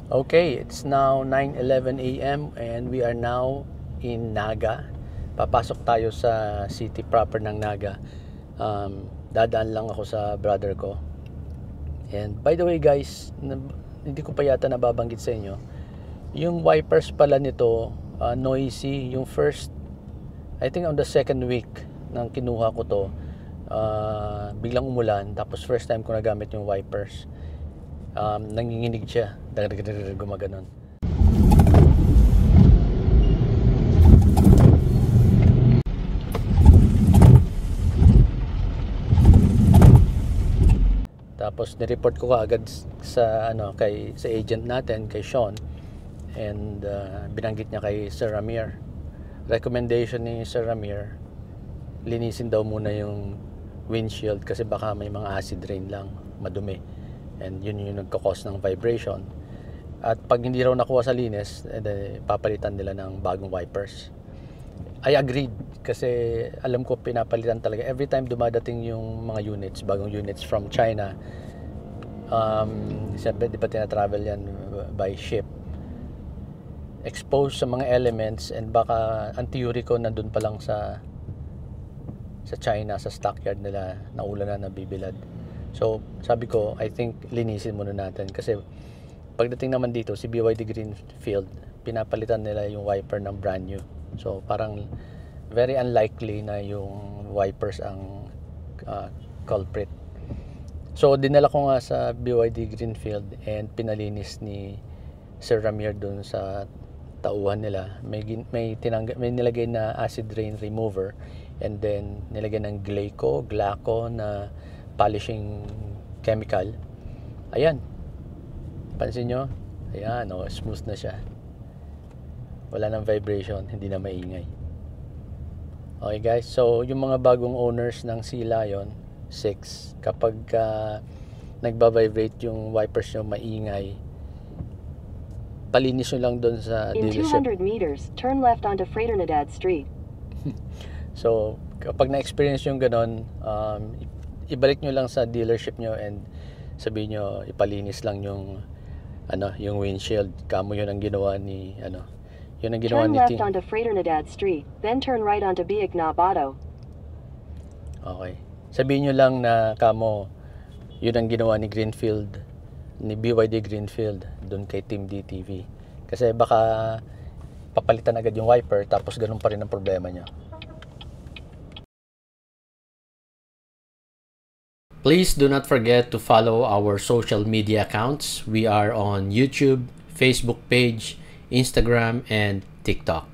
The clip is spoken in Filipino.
Okay, it's now 9:11 a.m. and we are now in Naga. Papasok tayo sa city proper ng Naga. Dadaan lang ako sa brother ko. And by the way guys, hindi ko pa yata nababanggit sa inyo. Yung wipers pala nito, noisy. Yung first, I think on the second week nang kinuha ko to, biglang umulan. Tapos first time ko nagamit yung wipers. Nanginginig siya, gumaganon. Tapos nireport ko agad sa sa agent natin, kay Sean, and binanggit niya kay Sir Ramir. Recommendation ni Sir Ramir, linisin daw muna yung windshield kasi baka may mga acid rain lang, madumi. And yun yung nagkakos ng vibration. At pag hindi raw nakuha sa linis, papalitan nila ng bagong wipers. I agreed kasi alam ko pinapalitan talaga. Every time dumadating yung mga units, bagong units from China, siyempre di ba tina-travel yan by ship, exposed sa mga elements, and baka ang theory ko nandun pa lang sa China, sa stockyard nila, naula na nabibilad. So, sabi ko, I think linisin muna natin kasi pagdating naman dito, si BYD Greenfield, pinapalitan nila yung wiper ng brand new. So, parang very unlikely na yung wipers ang culprit. So, dinala ko nga sa BYD Greenfield and pinalinis ni Sir Ramir dun sa tauhan nila. May nilagay na acid rain remover, and then nilagay ng Glaco na polishing chemical. Ayan, pansin nyo, ayan, smooth na siya, wala nang vibration, hindi na maingay. Okay guys, so yung mga bagong owners ng Sea Lion 6, kapag nagba-vibrate yung wipers nyo, maingay, palinis nyo lang doon sa dealership. In 200 meters, turn left onto Fraternidad Street. So kapag na-experience yung ganon, ibalik nyo lang sa dealership nyo and sabihin nyo ipalinis lang yung yung windshield. Kamo yun ang ginawa ni yun ang ginawa Turn ni left onto Fraternidad Street, then turn right onto Biagnab Auto. Okay. Sabihin nyo lang na kamo yun ang ginawa ni Greenfield, ni BYD Greenfield doon kay Team DTV. Kasi baka papalitan agad yung wiper tapos ganun pa rin ang problema nyo. Please do not forget to follow our social media accounts. We are on YouTube, Facebook page, Instagram, and TikTok.